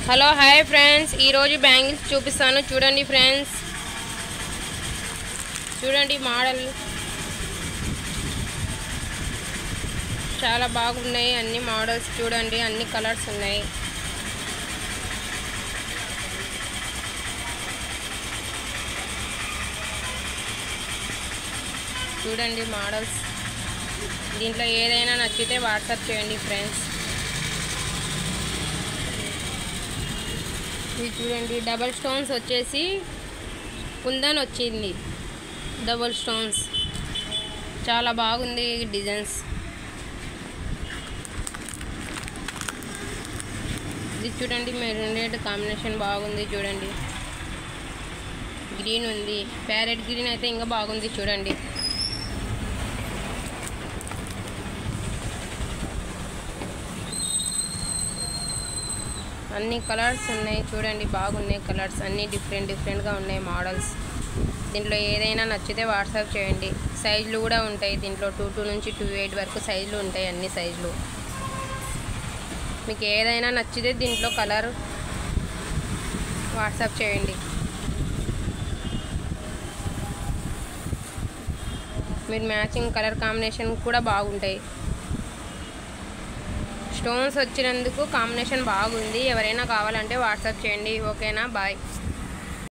Hello hi friends, ఈరోజు bangles చూపిస్తాను. చూడండి ఫ్రెండ్స్, చూడండి మోడల్ చాలా బాగున్నాయి. అన్ని మోడల్స్ చూడండి, అన్ని కలర్స్ ఉన్నాయి. చూడండి మోడల్స్, దీంట్లో ఏదైనా నచ్చితే వాట్సాప్ చేయండి ఫ్రెండ్స్. ఇది చూడండి, డబల్ స్టోన్స్ వచ్చేసి కుందన్ వచ్చింది. డబల్ స్టోన్స్ చాలా బాగుంది డిజైన్స్. ఇది చూడండి, మెరూన్ రెడ్ కాంబినేషన్ బాగుంది. చూడండి, గ్రీన్ ఉంది, ప్యారెట్ గ్రీన్ అయితే ఇంకా బాగుంది. చూడండి, అన్ని కలర్స్ ఉన్నాయి. చూడండి, బాగున్నాయి కలర్స్, అన్నీ డిఫరెంట్గా ఉన్నాయి మోడల్స్. దీంట్లో ఏదైనా నచ్చితే వాట్సాప్ చేయండి. సైజులు కూడా ఉంటాయి దీంట్లో, 22 నుంచి 28 వరకు సైజులు ఉంటాయి. అన్ని సైజులు మీకు ఏదైనా నచ్చితే దీంట్లో కలర్ వాట్సాప్ చేయండి. మీరు మ్యాచింగ్ కలర్ కాంబినేషన్ కూడా బాగుంటాయి. స్టోన్స్ వచ్చినందుకు కాంబినేషన్ బాగుంది. ఎవరైనా కావాలంటే వాట్సాప్ చేయండి. ఓకేనా, బాయ్.